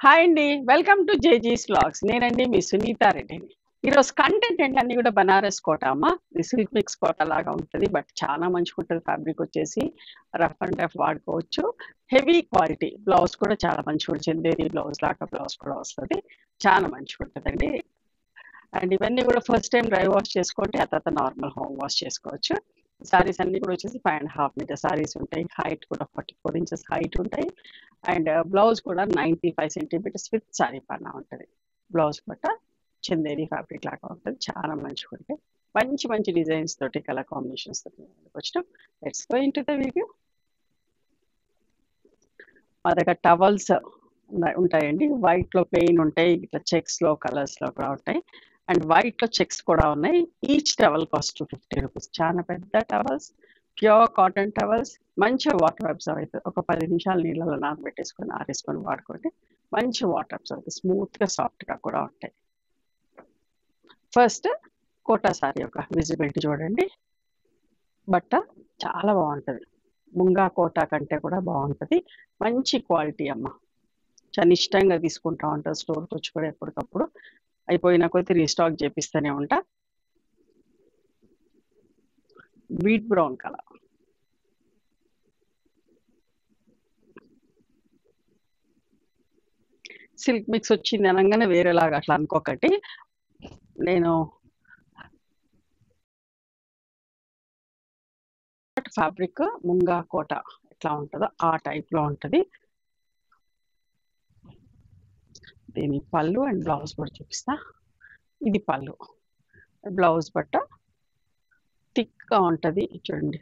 Hi అండి. Welcome to జేజీస్ vlogs. నేనండి మీ సునీతా రెడ్డిని. ఈరోజు కంటెంట్ ఏంటన్నీ కూడా బనారస్ కోట అమ్మ. ఇది సిల్క్ మిక్స్ కోట లాగా ఉంటుంది. బట్ చాలా మంచిగా ఉంటుంది. ఫ్యాబ్రిక్ వచ్చేసి రఫ్ అండ్ టఫ్ వాడుకోవచ్చు. Heavy quality. బ్లౌజ్ కూడా చాలా మంచిగా ఉంటుంది. చందేరి బ్లౌజ్ లాగా బ్లౌజ్ కూడా వస్తుంది. చాలా మంచిగా ఉంటుందండి. అండ్ ఇవన్నీ కూడా ఫస్ట్ టైం డ్రై వాష్ చేసుకుంటే ఆ తర్వాత నార్మల్ హోమ్ వాష్ చేసుకోవచ్చు. సారీస్ అన్ని కూడా వచ్చేసి 5.5 మీటర్ సారీస్ ఉంటాయి. హైట్ కూడా 44 ఇంచెస్ హైట్ ఉంటాయి. అండ్ బ్లౌజ్ కూడా 95 సెంటీమీటర్స్ విత్ సారీ పన్నా ఉంటుంది. బ్లౌజ్ పట్ట చందేరి ఫ్యాబ్రిక్ లాగా ఉంటుంది. చాలా మంచిగా ఉంటాయి. మంచి మంచి డిజైన్స్ తోటి కలర్ కాంబినేషన్స్ తోటి వచ్చినాం. Let's go into the video. మా దగ్గర టవల్స్ ఉంటాయండి. వైట్లో ప్లెయిన్ ఉంటాయి, ఇట్లా చెక్స్లో కలర్స్లో కూడా ఉంటాయి. అండ్ వైట్లో చెక్స్ కూడా ఉన్నాయి. Each towel cost 250 rupees. చాలా పెద్ద టవల్స్, ప్యూర్ కాటన్ టవల్స్, మంచిగా వాటర్ అబ్జర్వ్ అవుతుంది. ఒక 10 నిమిషాలు నీళ్ళలో నానబెట్టేసుకొని ఆరేసుకొని వాడుకోండి. మంచి వాటర్ అబ్జర్వ్ అవుతుంది. స్మూత్గా సాఫ్ట్గా కూడా ఉంటాయి. ఫస్ట్ కోటా సారీ యొక్క విజిబిలిటీ చూడండి. బట్ట చాలా బాగుంటుంది. ముంగా కోటా కంటే కూడా బాగుంటుంది. మంచి క్వాలిటీ అమ్మ. చాలా ఇష్టంగా తీసుకుంటా ఉంటారు. స్టోర్కి వచ్చి కూడా ఎప్పటికప్పుడు అయిపోయిన కొద్ది రీస్టాక్ చేపిస్తూనే ఉంటా. Wheat brown colour, silk mix వచ్చింది అనగానే వేరేలాగా అట్లా అనుకోకండి. నేను ఫ్యాబ్రిక్ ముంగా కోట ఎట్లా ఉంటుందో ఆ టైప్లో ఉంటుంది. దీని పళ్ళు అండ్ బ్లౌజ్ కూడా చూపిస్తా. ఇది పళ్ళు. బ్లౌజ్ బట్ట థిక్గా ఉంటుంది. చూడండి,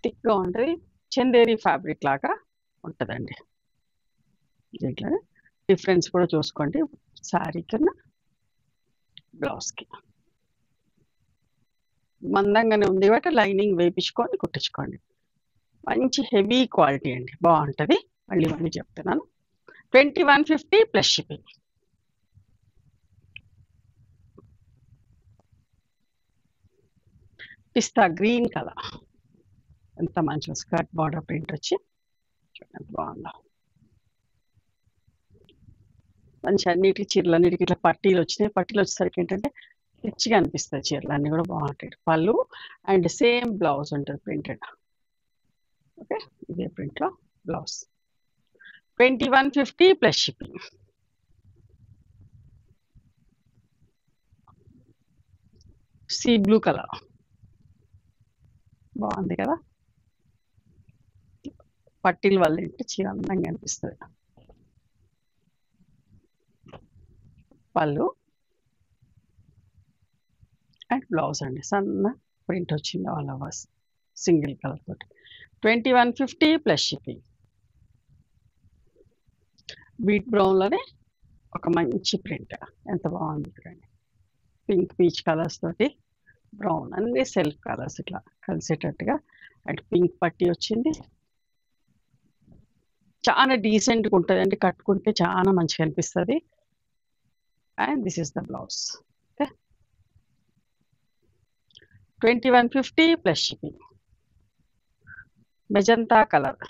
థిక్గా ఉంటుంది. చందేరి ఫ్యాబ్రిక్ లాగా ఉంటుందండి. దీంట్లో డిఫరెన్స్ కూడా చూసుకోండి. శారీ కన్నా బ్లౌజ్కి మందంగానే ఉంది కాబట్టి లైనింగ్ వేయించుకొని కుట్టించుకోండి. మంచి హెవీ క్వాలిటీ అండి, బాగుంటుంది. మళ్ళీ మళ్ళీ చెప్తున్నాను. 2150 ప్లస్ షిప్పింగ్. పిస్తా గ్రీన్ కలర్, ఎంత మంచిగా స్కర్ట్ బార్డర్ ప్రింట్ వచ్చి చూడండి బాగుందో. మంచి అన్నిటికీ చీరలన్నిటికీ ఇట్లా పట్టీలు వచ్చినాయి. పట్టీలు వచ్చేసరికి ఏంటంటే రిచ్గా అనిపిస్తుంది. చీరలు అన్నీ కూడా బాగుంటాయి. పళ్ళు అండ్ సేమ్ బ్లౌజ్ ఉంటుంది ప్రింటెడ్. ఓకే, ఇదే ప్రింట్లో blouse. 2150 plus shipping. See blue colour బాగుంది కదా. పట్టీల వల్ల ఏంటి చీర అందంగా అనిపిస్తుంది. పళ్ళు అండ్ బ్లౌజ్ అండి, సన్న ప్రింట్ వచ్చింది ఆల్ ఓవర్స్ సింగిల్ కలర్ తోటి. 2150 ప్లస్ షిప్పింగ్. బీట్ బ్రౌన్లోనే ఒక మంచి ప్రింట్, ఎంత బాగుంది చూడండి. పింక్ పీచ్ కలర్స్ తోటి బ్రౌన్, అన్ని సెల్ఫ్ కలర్స్ ఇట్లా కలిసేటట్టుగా. అండ్ పింక్ పట్టీ వచ్చింది. చాలా డీసెంట్గా ఉంటుంది అండి, కట్టుకుంటే చాలా మంచిగా అనిపిస్తుంది. And this is the blouse. Okay, 2150 plus shipping. Magenta colour,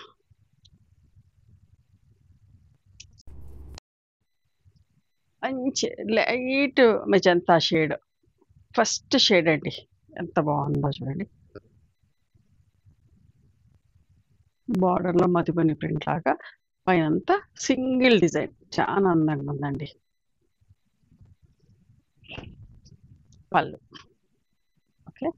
మంచి light magenta shade, first shade అండి, ఎంత బాగుందో చూడండి. బార్డర్లో మధుబని ప్రింట్ లాగా, పైనంతా సింగిల్ డిజైన్, చాలా అందంగా ఉందండి. పళ్ళు. ఓకే,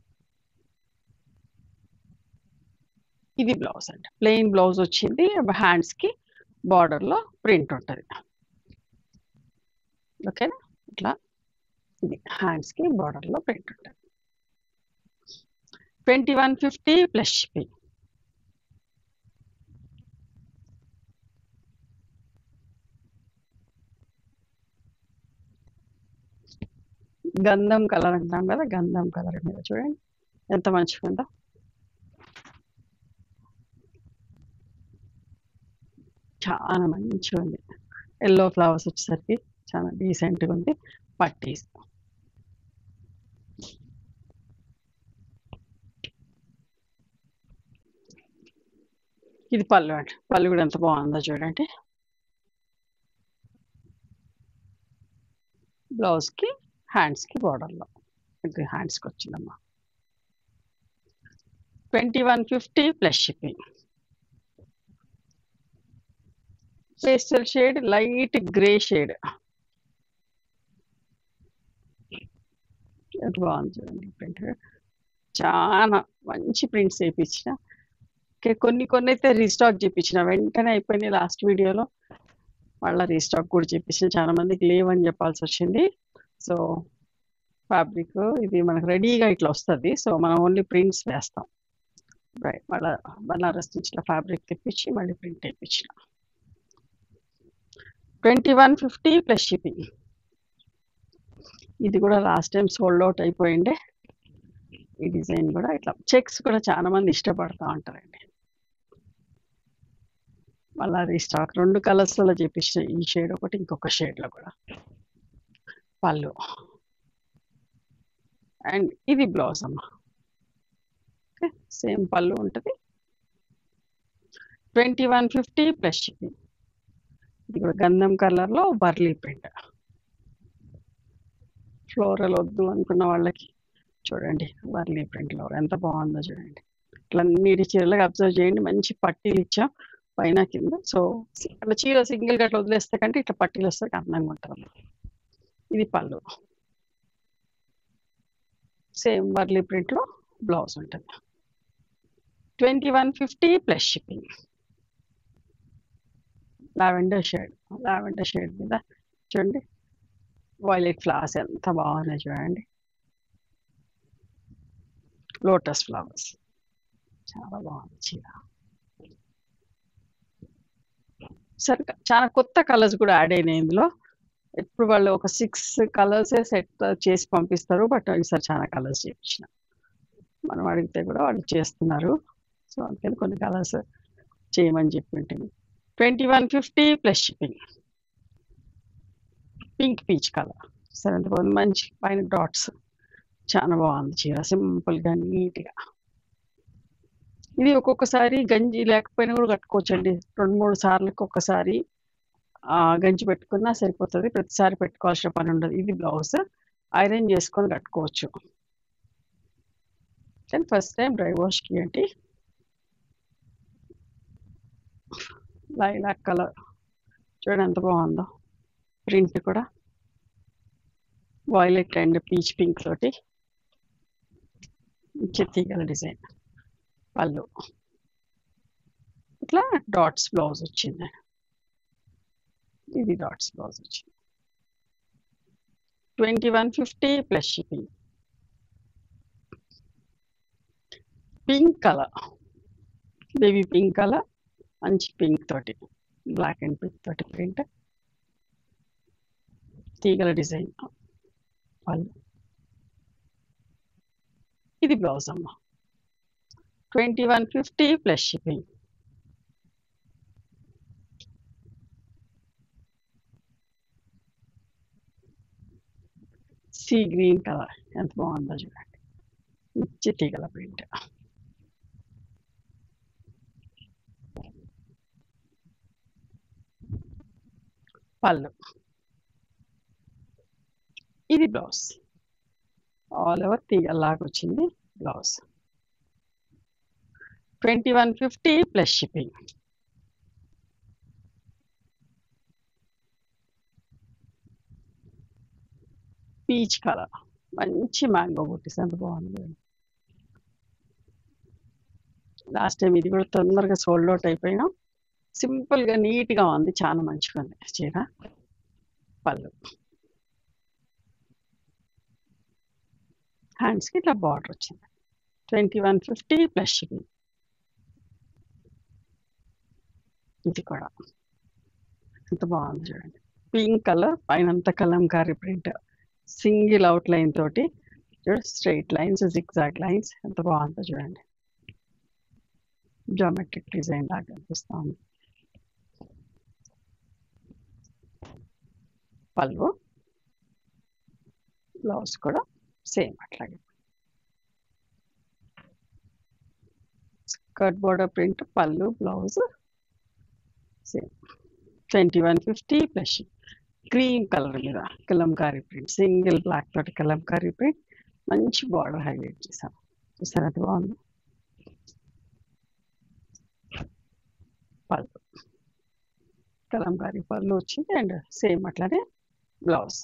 ఇది బ్లౌజ్ అండి. ప్లెయిన్ బ్లౌజ్ వచ్చింది. హ్యాండ్స్కి బార్డర్లో ప్రింట్ ఉంటుంది. ఓకేనా, ఇట్లా ఇది హ్యాండ్స్కి బార్డర్లో ప్రింట్ ఉంటుంది. 2150 ప్లస్ షిప్పింగ్. గంధం కలర్ అంటాం కదా, గంధం కలర్ మీద చూడండి ఎంత మంచిగా ఉందో. చాలా మంచిగా ఉంది. ఎల్లో ఫ్లవర్స్ వచ్చేసరికి చాలా డీసెంట్గా ఉంది. పట్టీస్, ఇది పళ్ళు అండి. పళ్ళు కూడా ఎంత బాగుందో చూడండి. బ్లౌజ్కి హ్యాండ్స్కి బార్డర్లో ఇది హ్యాండ్స్కి వచ్చిందమ్మా. 2150 plus shipping. Pastel shade, light grey shade. ఎంత బాగుంది చూడండి ప్రింట్. చాలా మంచి ప్రింట్స్ వేయించిన. కొన్ని అయితే రీస్టాక్ చేయించిన, వెంటనే అయిపోయినాయి లాస్ట్ వీడియోలో. మళ్ళీ రీస్టాక్ కూడా చేయించిన, చాలా మందికి లేవని చెప్పాల్సి వచ్చింది. సో ఫ్యాబ్రిక్ ఇది మనకు రెడీగా ఇట్లా వస్తుంది. సో మనం ఓన్లీ ప్రింట్స్ వేస్తాం. మళ్ళీ బనారస్ నుంచి ఇట్లా ఫ్యాబ్రిక్ తెప్పించి మళ్ళీ ప్రింట్ వేయించిన. 2150 ప్లస్ షిప్పింగ్. ఇది కూడా లాస్ట్ టైం సోల్డ్ అవుట్ అయిపోయిండే. ఈ డిజైన్ కూడా ఇట్లా చెక్స్ కూడా చాలా మంది ఇష్టపడతా ఉంటారండి. మళ్ళీ రీస్టాక్ 2 కలర్స్లో చేపించిన, ఈ షేడ్ ఒకటి, ఇంకొక షేడ్లో కూడా. పళ్ళు అండ్ ఇది బ్లౌజ్ అమ్మ. ఓకే, సేమ్ పళ్ళు ఉంటుంది. 2150 ప్లస్ షిప్పింగ్. ఇది కూడా గంధం కలర్లో బర్లీ ప్రింట్. ఫ్లోరల్ వద్దు అనుకున్న వాళ్ళకి చూడండి బర్లీ ప్రింట్లో ఎంత బాగుందో చూడండి. ఇట్లా నీటి చీరలకు అబ్జర్వ్ చేయండి, మంచి పట్టీలు ఇచ్చాం పైన కింద. సో అట్లా చీర సింగిల్ గట్ల వదిలేస్తే కంటే ఇట్లా పట్టీలు వస్తే అందంగా ఉంటుంది. ఇది పళ్ళు, సేమ్ బర్లీ ప్రింట్లో బ్లౌజ్ ఉంటుంది. 2150 ప్లస్ షిప్పింగ్. లావెండర్ షేడ్ మీద చూడండి వైలెట్ ఫ్లవర్స్ ఎంత బాగున్నాయి చూడండి. లోటస్ ఫ్లవర్స్ చాలా బాగుంది చీర. సరే, చాలా కొత్త కలర్స్ కూడా యాడ్ అయినాయి ఇందులో. ఎప్పుడు వాళ్ళు ఒక 6 కలర్సే సెట్ చేసి పంపిస్తారు, బట్ ఈసారి చాలా కలర్స్ చేయించిన. మనం అడిగితే కూడా వాళ్ళు చేస్తున్నారు. సో అందుకని కొన్ని కలర్స్ చేయమని చెప్పి ఉంటుంది. 2150 plus shipping. Pink peach colour సరే, ఎంత బాగుంది. మంచి పైన డాట్స్, చాలా బాగుంది చీర, సింపుల్గా నీట్గా. ఇది ఒక్కొక్కసారి గంజి లేకపోయినా కూడా కట్టుకోవచ్చండి. 2-3 సార్లకు ఒక్కసారి గంజి పెట్టుకున్నా సరిపోతుంది, ప్రతిసారి పెట్టుకోవాల్సిన పని ఉండదు. ఇది బ్లౌజ్ ఐరన్ చేసుకొని కట్టుకోవచ్చు. కానీ ఫస్ట్ టైం డ్రై వాష్కి ఏంటి లైలాక్ కలర్ చూడండి ఎంత బాగుందో. ప్రింట్ కూడా వైలెట్ అండ్ పీచ్ పింక్ తోటి తీగల డిజైన్. పళ్ళు ఇట్లా డాట్స్ బ్లౌజ్ వచ్చింది. ఇది డాట్స్ బ్లౌజ్ వచ్చింది. 2150 plus shipping. Pink colour, baby pink colour, మంచి పింక్ తోటి, బ్లాక్ అండ్ పింక్ తోటి ప్రింట్, తీగల డిజైన్. పళ్ళు ఇది బ్లౌజ్ అమ్మ. 2150 plus shipping. Sea green colour ఎంత బాగుందో చూడండి, మంచి తీగల ప్రింట్. పళ్ళు ఇది బ్లౌజ్, ఆల్ ఓవర్ తీగలాగా వచ్చింది blouse. 2150 plus shipping. Peach colour, మంచి మ్యాంగో బుట్టీస్ ఎంత బాగుంది. లాస్ట్ టైం ఇది కూడా తొందరగా సోల్డ్ అవుట్ అయిపోయినా. సింపుల్గా నీట్గా ఉంది, చాలా మంచిగా ఉంది చీర. పళ్ళు హ్యాండ్స్కి ఇట్లా బార్డర్ వచ్చింది. 2150 ప్లస్ షిప్పింగ్. ఇది కూడా ఎంత బాగుంది చూడండి, పింక్ కలర్ పైన అంతా Kalamkari print, single out line తోటి చూడండి, స్ట్రైట్ లైన్స్, జిగ్జాగ్ లైన్స్ ఎంత బాగుందో చూడండి. జామెట్రిక్ డిజైన్ లాగా కనిపిస్తూ ఉంది. పళ్ళు బ్లౌజ్ కూడా సేమ్ అట్లాగే, స్కర్ట్ బోర్డర్ ప్రింట్, పళ్ళు blouse same. 2150 plus. Cream colour మీద కలంకారీ ప్రింట్, సింగిల్ బ్లాక్ తోటి కలంకారీ ప్రింట్, మంచి బార్డర్ హైలైట్ చేశాను. చూసారా అది బాగుంది. పళ్ళు కలంకారీ పళ్ళు వచ్చింది అండ్ సేమ్ అట్లానే బ్లౌజ్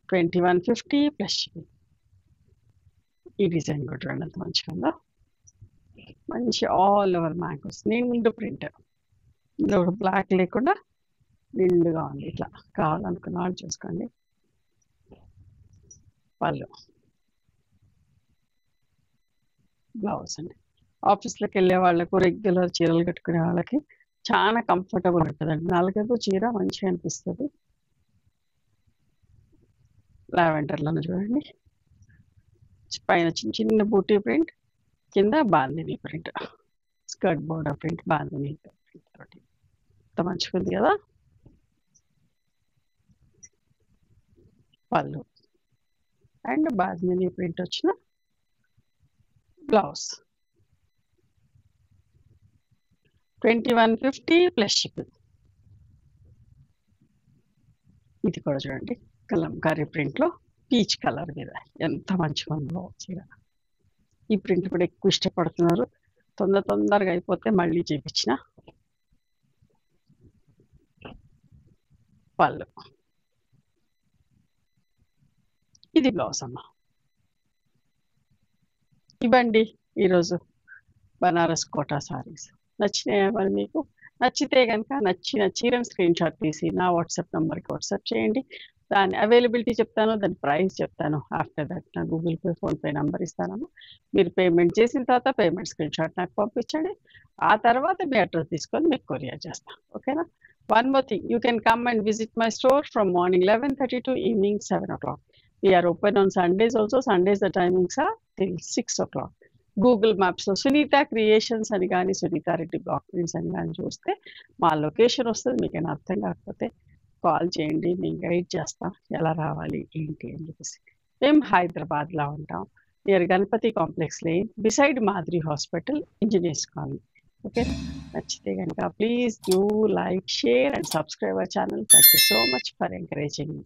2150 ప్లస్. ఈ డిజైన్ కూడా చూడండి ఎంత మంచిగా ఉందో. మంచి ఆల్ ఓవర్ మ్యాంగోస్ నిండు ప్రింట్, ఇందులో బ్లాక్ లేకుండా నిండుగా ఉంది. ఇట్లా కావాలనుకున్న వాళ్ళు చూసుకోండి. పళ్ళు బ్లౌజ్ అండి. ఆఫీస్లోకి వెళ్ళే వాళ్ళకు, రెగ్యులర్ చీరలు కట్టుకునే వాళ్ళకి చాలా కంఫర్టబుల్ ఉంటుందండి. నాలుగైదు చీర మంచిగా అనిపిస్తుంది. లావెండర్లను చూడండి, పైన చిన్న చిన్న బూటీ ప్రింట్, కింద bandhani print, skirt border print, bandhani print తోటి ఎంత మంచిగా ఉంది కదా. పళ్ళు అండ్ బాందిని ప్రింట్ వచ్చిన బ్లౌజ్ 2150 ప్లస్ షిప్పింగ్. ఇది కూడా చూడండి కలంకారీ ప్రింట్లో పీచ్ కలర్ మీద ఎంత మంచిగా ఉందో చీర. ఈ ప్రింట్ కూడా ఎక్కువ ఇష్టపడుతున్నారు. తొందరగా అయిపోతే మళ్ళీ చేపించిన. పళ్ళు ఇది బ్లౌజ్ అమ్మ. ఇవ్వండి ఈరోజు బనారస్ కోటా సారీస్. నచ్చినాయా మరి మీకు? నచ్చితే కనుక నచ్చిన చీరను స్క్రీన్ షాట్ తీసి నా వాట్సాప్ నెంబర్కి వాట్సాప్ చేయండి. దాని అవైలబిలిటీ చెప్తాను, దాని ప్రైస్ చెప్తాను. ఆఫ్టర్ దట్ నా గూగుల్ పే, ఫోన్పే నెంబర్ ఇస్తాను. మీరు పేమెంట్ చేసిన తర్వాత పేమెంట్ స్క్రీన్ షాట్ నాకు పంపించండి. ఆ తర్వాత మీ అడ్రస్ తీసుకొని మీకు కొరియర్ చేస్తాను. ఓకేనా? One more thing, you can come and visit my store from morning 11:30 to evening 7 o'clock. We are open on Sundays also. Sundays the timings are till 6 o'clock. Google మ్యాప్స్లో Sunitha creations అని కానీ, Sunitha Reddy block prints అని కానీ చూస్తే మా location వస్తుంది. మీకు ఏమైనా అర్థం కాకపోతే కాల్ చేయండి, మేము గైడ్ చేస్తాం ఎలా రావాలి ఏంటి అని చెప్పేసి. మేము హైదరాబాద్లో ఉంటాం, near Ganapathi complex lane, beside మాదిరి హాస్పిటల్, ఇంజనీర్స్ కాలనీ. ఓకే, నచ్చితే కనుక please do like, share and subscribe our channel. Thank you so much for encouraging me.